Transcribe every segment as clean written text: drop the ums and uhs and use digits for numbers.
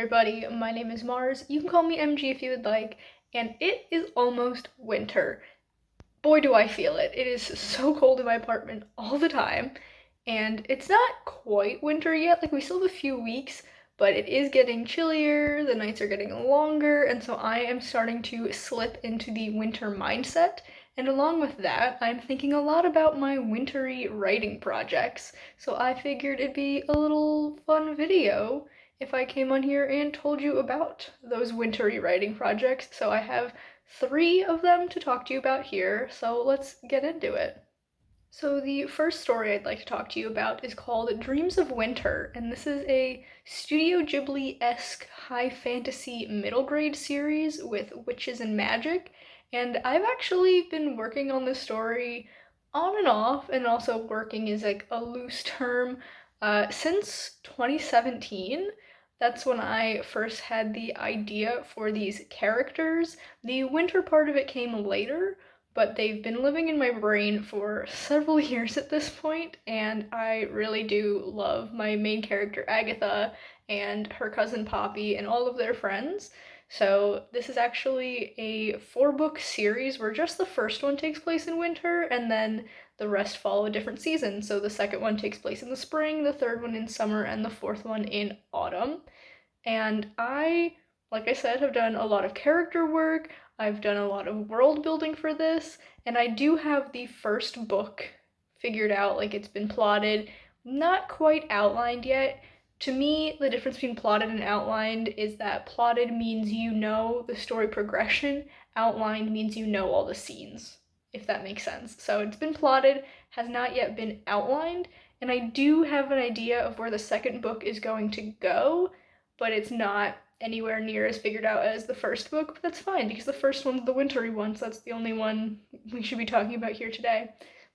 everybody, my name is Mars. You can call me MG if you would like, and it is almost winter. Boy, do I feel it. It is so cold in my apartment all the time, and it's not quite winter yet, like we still have a few weeks, but it is getting chillier, the nights are getting longer, and so I am starting to slip into the winter mindset. And along with that, I'm thinking a lot about my wintry writing projects, so I figured it'd be a little fun video if I came on here and told you about those wintry writing projects. So I have three of them to talk to you about here, so let's get into it. So, the first story I'd like to talk to you about is called Dreams of Winter, and this is a Studio Ghibli esque high fantasy middle grade series with witches and magic. And I've actually been working on this story on and off, and also working is like a loose term, since 2017. That's when I first had the idea for these characters. The winter part of it came later, but they've been living in my brain for several years at this point, and I really do love my main character Agatha and her cousin Poppy and all of their friends. So this is actually a four-book series where just the first one takes place in winter, and then the rest follow a different season. So the second one takes place in the spring, the third one in summer, and the fourth one in autumn. And I, like I said, have done a lot of character work, I've done a lot of world building for this, and I do have the first book figured out, like it's been plotted, not quite outlined yet. To me, the difference between plotted and outlined is that plotted means you know the story progression, outlined means you know all the scenes, if that makes sense. So it's been plotted, has not yet been outlined, and I do have an idea of where the second book is going to go, but it's not anywhere near as figured out as the first book, but that's fine because the first one's the wintry one, so that's the only one we should be talking about here today.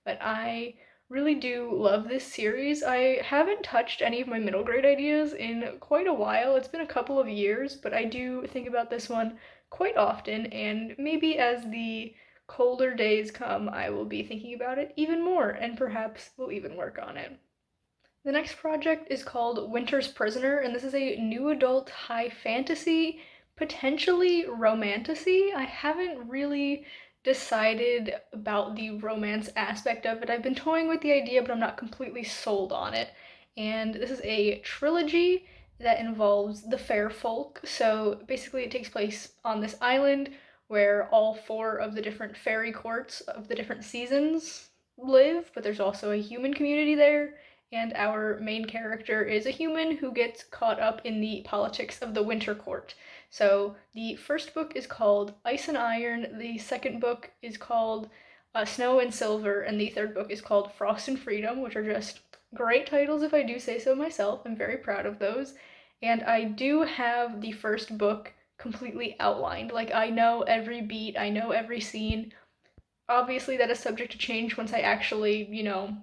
But I really do love this series. I haven't touched any of my middle grade ideas in quite a while. It's been a couple of years, but I do think about this one quite often, and maybe as the colder days come, I will be thinking about it even more, and perhaps we'll even work on it. The next project is called Winter's Prisoner, and this is a new adult high fantasy, potentially romantasy. I haven't really decided about the romance aspect of it. I've been toying with the idea, but I'm not completely sold on it. And this is a trilogy that involves the fair folk. So basically, it takes place on this island where all four of the different fairy courts of the different seasons live, but there's also a human community there, and our main character is a human who gets caught up in the politics of the Winter Court. So the first book is called Ice and Iron, the second book is called Snow and Silver, and the third book is called Frost and Freedom, which are just great titles if I do say so myself. I'm very proud of those. And I do have the first book completely outlined. Like, I know every beat, I know every scene. Obviously, that is subject to change once I actually,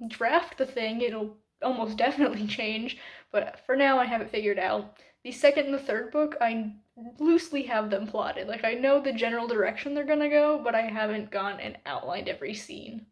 draft the thing. It'll almost definitely change, but for now I have it figured out. The second and the third book, I loosely have them plotted. Like, I know the general direction they're gonna go, but I haven't gone and outlined every scene.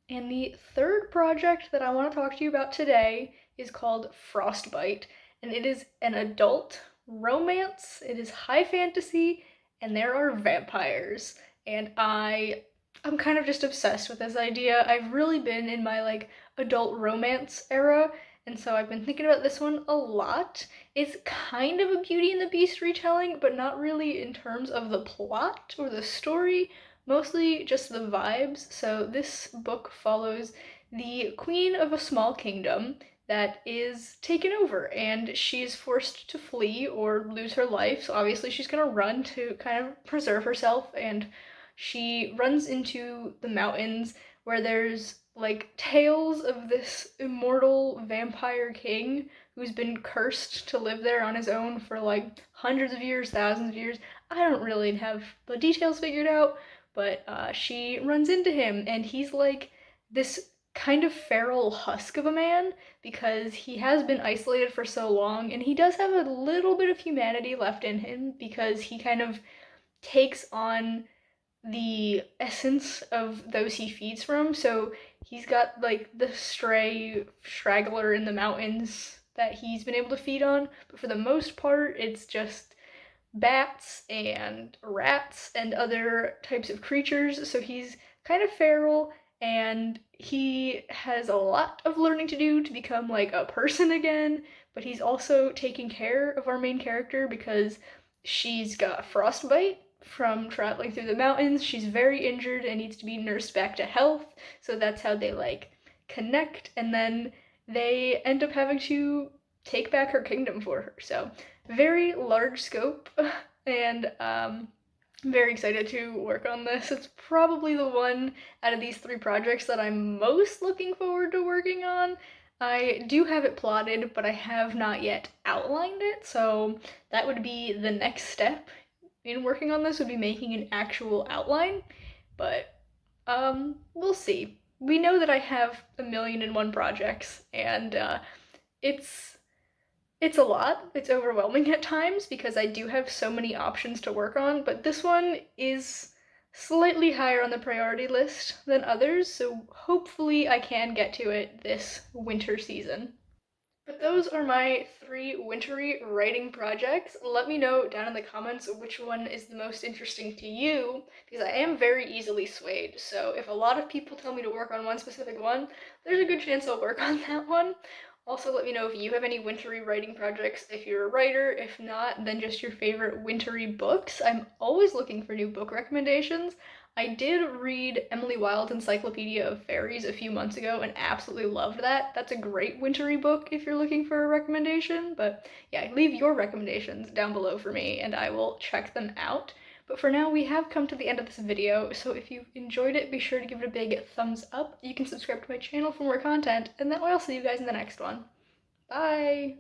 And the third project that I want to talk to you about today is called Frostbite, and it is an adult romance. It is high fantasy, and there are vampires. And I'm kind of just obsessed with this idea. I've really been in my like adult romance era, and so I've been thinking about this one a lot. It's kind of a Beauty and the Beast retelling, but not really in terms of the plot or the story, mostly just the vibes. So this book follows the queen of a small kingdom that is taken over, and she's forced to flee or lose her life. So obviously she's gonna run to kind of preserve herself, and she runs into the mountains where there's like tales of this immortal vampire king who's been cursed to live there on his own for like hundreds of years, thousands of years. I don't really have the details figured out, but she runs into him, and he's like this kind of feral husk of a man because he has been isolated for so long, and he does have a little bit of humanity left in him because he kind of takes on the essence of those he feeds from. So he's got like the stray straggler in the mountains that he's been able to feed on, but for the most part, it's just bats and rats and other types of creatures. So he's kind of feral and he has a lot of learning to do to become like a person again, but he's also taking care of our main character because she's got frostbite from traveling through the mountains. She's very injured and needs to be nursed back to health. So that's how they like connect, and then they end up having to take back her kingdom for her. So very large scope, and I'm very excited to work on this. It's probably the one out of these three projects that I'm most looking forward to working on. I do have it plotted, but I have not yet outlined it, so that would be the next step in working on this, would be making an actual outline, but we'll see. We know that I have 1,000,001 projects, and it's a lot. It's overwhelming at times because I do have so many options to work on, but this one is slightly higher on the priority list than others, so hopefully I can get to it this winter season. But those are my 3 Wintery writing projects. Let me know down in the comments which one is the most interesting to you, because I am very easily swayed. So if a lot of people tell me to work on one specific one, there's a good chance I'll work on that one. Also, let me know if you have any Wintery writing projects, if you're a writer. If not, then just your favorite Wintery books. I'm always looking for new book recommendations. I did read Emily Wilde's Encyclopedia of Fairies a few months ago and absolutely loved that. That's a great Wintery book if you're looking for a recommendation. But yeah, leave your recommendations down below for me and I will check them out. But for now, we have come to the end of this video, so if you enjoyed it, be sure to give it a big thumbs up. You can subscribe to my channel for more content, and that way I'll see you guys in the next one. Bye!